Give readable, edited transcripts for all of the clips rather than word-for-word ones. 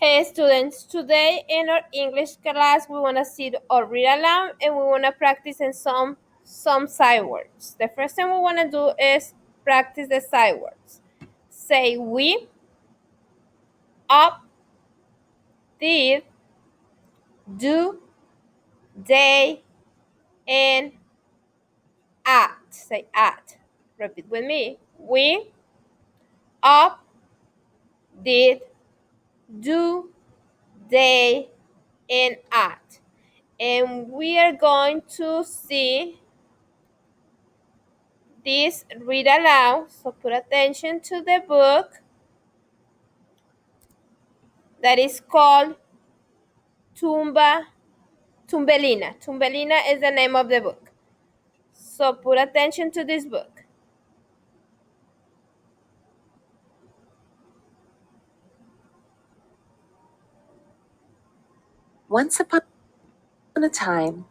Hey students, today in our English class we want to sit or read aloud and we want to practice in some sight words. The first thing we want to do is practice the sight words. Say we, up, did, do, they, and at. Say at. Repeat with me. We, up, did, do, they, and at. And we are going to see this read aloud, so put attention to the book that is called Thumbelina. Thumbelina is the name of the book. So put attention to this book. Once upon a time,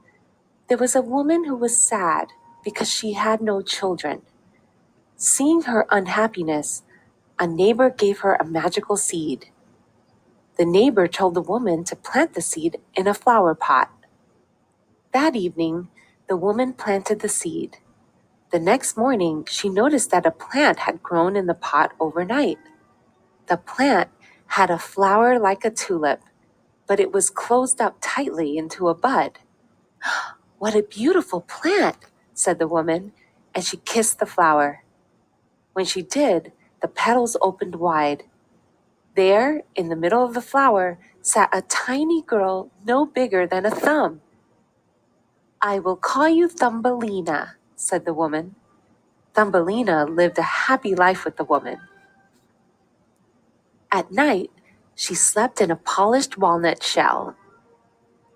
there was a woman who was sad because she had no children. Seeing her unhappiness, a neighbor gave her a magical seed. The neighbor told the woman to plant the seed in a flower pot. That evening, the woman planted the seed. The next morning, she noticed that a plant had grown in the pot overnight. The plant had a flower like a tulip, but it was closed up tightly into a bud. "What a beautiful plant," said the woman, and she kissed the flower. When she did, the petals opened wide. There, in the middle of the flower, sat a tiny girl no bigger than a thumb. "I will call you Thumbelina," said the woman. Thumbelina lived a happy life with the woman. At night, she slept in a polished walnut shell.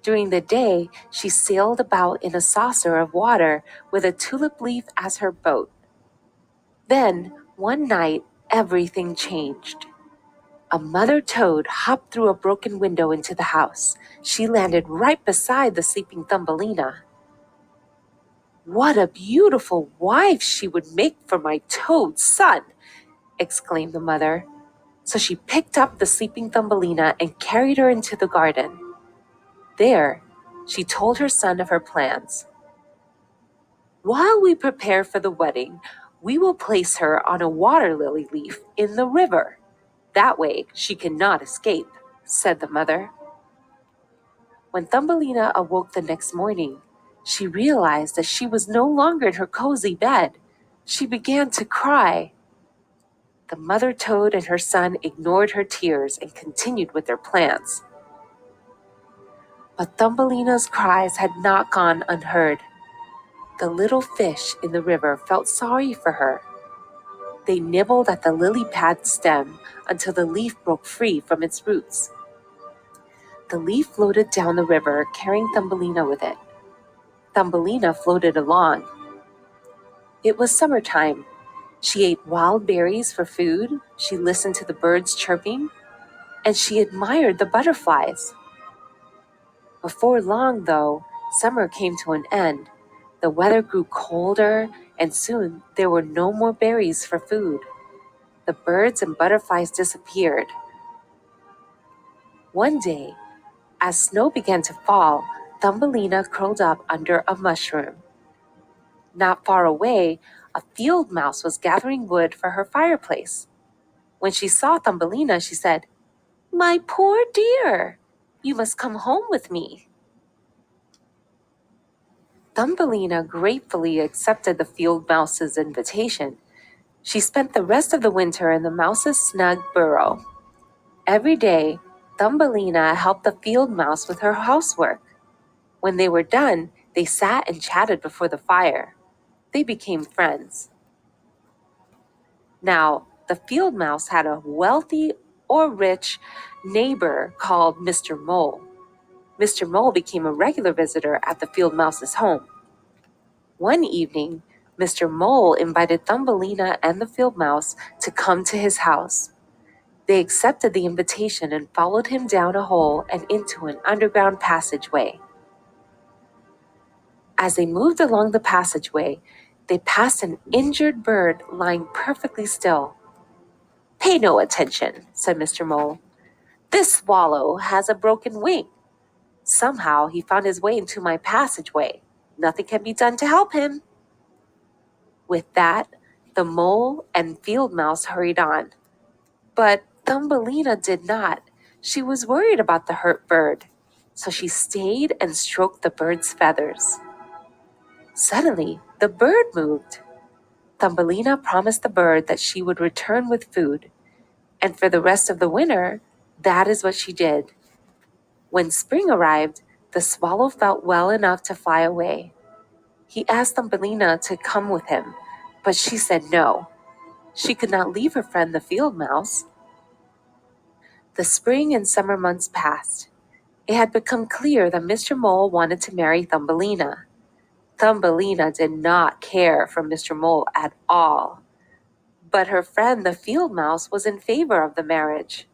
During the day, she sailed about in a saucer of water with a tulip leaf as her boat. Then, one night, everything changed. A mother toad hopped through a broken window into the house. She landed right beside the sleeping Thumbelina. "What a beautiful wife she would make for my toad son!" exclaimed the mother. So she picked up the sleeping Thumbelina and carried her into the garden. There, she told her son of her plans. "While we prepare for the wedding, we will place her on a water lily leaf in the river. That way she cannot escape," said the mother. When Thumbelina awoke the next morning, she realized that she was no longer in her cozy bed. She began to cry. The mother toad and her son ignored her tears and continued with their plans. But Thumbelina's cries had not gone unheard. The little fish in the river felt sorry for her. They nibbled at the lily pad stem until the leaf broke free from its roots. The leaf floated down the river, carrying Thumbelina with it. Thumbelina floated along. It was summertime. She ate wild berries for food, she listened to the birds chirping, and she admired the butterflies. Before long, though, summer came to an end. The weather grew colder, and soon there were no more berries for food. The birds and butterflies disappeared. One day, as snow began to fall, Thumbelina curled up under a mushroom. Not far away, a field mouse was gathering wood for her fireplace. When she saw Thumbelina, she said, "My poor dear, you must come home with me." Thumbelina gratefully accepted the field mouse's invitation. She spent the rest of the winter in the mouse's snug burrow. Every day, Thumbelina helped the field mouse with her housework. When they were done, they sat and chatted before the fire. They became friends. Now, the field mouse had a wealthy or rich neighbor called Mr. Mole. Mr. Mole became a regular visitor at the field mouse's home. One evening, Mr. Mole invited Thumbelina and the field mouse to come to his house. They accepted the invitation and followed him down a hole and into an underground passageway. As they moved along the passageway, they passed an injured bird lying perfectly still. "Pay no attention," said Mr. Mole. This swallow has a broken wing. Somehow he found his way into my passageway. Nothing can be done to help him." With that, the mole and field mouse hurried on. But Thumbelina did not. She was worried about the hurt bird, so she stayed and stroked the bird's feathers. Suddenly, the bird moved. Thumbelina promised the bird that she would return with food, and for the rest of the winter, that is what she did. When spring arrived, the swallow felt well enough to fly away. He asked Thumbelina to come with him, but she said no. She could not leave her friend the field mouse. The spring and summer months passed. It had become clear that Mr. Mole wanted to marry Thumbelina. Thumbelina did not care for Mr. Mole at all, but her friend the field mouse was in favor of the marriage.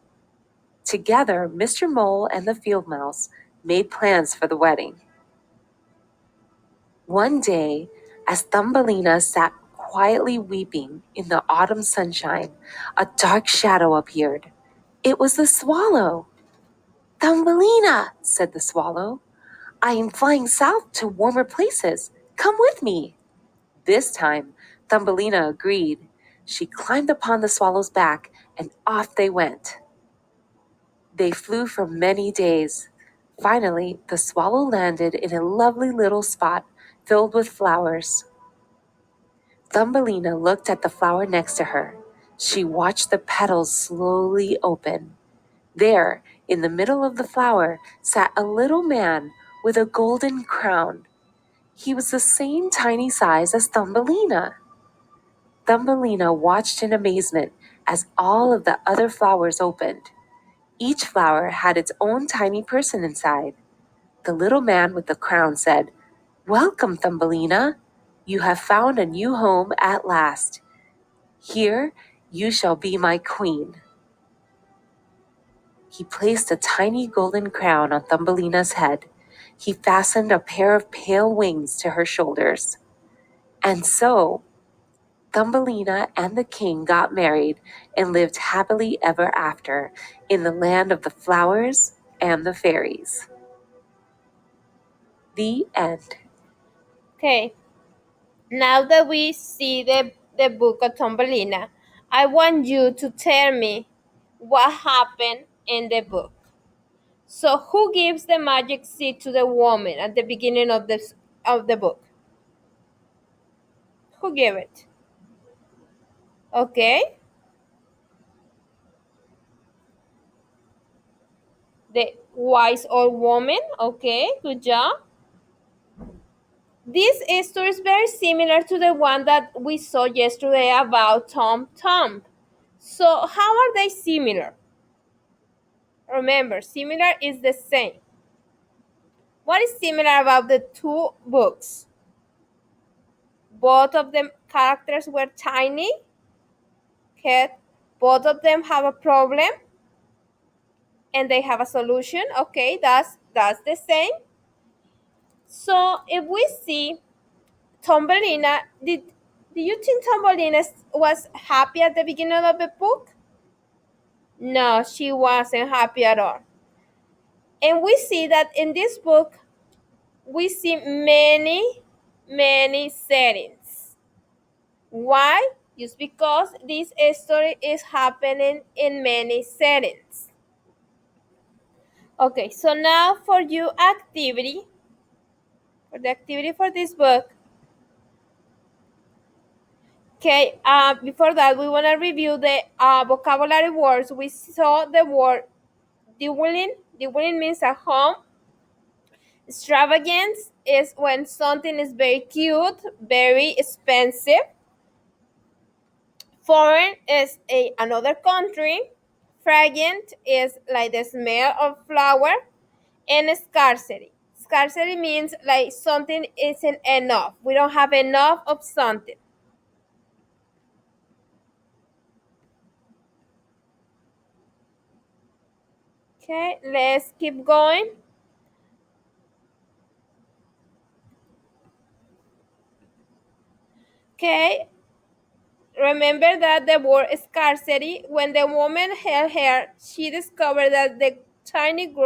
Together, Mr. Mole and the field mouse made plans for the wedding. One day, as Thumbelina sat quietly weeping in the autumn sunshine, a dark shadow appeared. It was the swallow. "Thumbelina," said the swallow, "I am flying south to warmer places. Come with me." This time, Thumbelina agreed. She climbed upon the swallow's back, and off they went. They flew for many days. Finally, the swallow landed in a lovely little spot filled with flowers. Thumbelina looked at the flower next to her. She watched the petals slowly open. There, in the middle of the flower, sat a little man with a golden crown. He was the same tiny size as Thumbelina. Thumbelina watched in amazement as all of the other flowers opened. Each flower had its own tiny person inside. The little man with the crown said, "Welcome, Thumbelina. You have found a new home at last. Here you shall be my queen." He placed a tiny golden crown on Thumbelina's head. He fastened a pair of pale wings to her shoulders. And so, Thumbelina and the king got married and lived happily ever after in the land of the flowers and the fairies. The end. Okay, now that we see the book of Thumbelina, I want you to tell me what happened in the book. So, who gives the magic seed to the woman at the beginning of the book? Who gave it? Okay, the wise old woman. Okay, good job. This story is very similar to the one that we saw yesterday about Tom Thumb. So, how are they similar? Remember, similar is the same. What is similar about the two books? Both of them characters were tiny. Okay. Both of them have a problem and they have a solution. Okay, that's the same. So if we see Thumbelina, do you think Thumbelina was happy at the beginning of the book? No, she wasn't happy at all. And we see that in this book, we see many settings. Why? Just because this story is happening in many settings. Okay, so now for the activity for this book. Okay, before that, we want to review the vocabulary words. We saw the word dwelling. Dwelling means a home. Extravagance is when something is very cute, very expensive. Foreign is another country. Fragrant is like the smell of flower. And scarcity. Scarcity means like something isn't enough. We don't have enough of something. Okay, let's keep going. Okay, Remember that the word scarcity. When the woman held her, she discovered that the tiny girl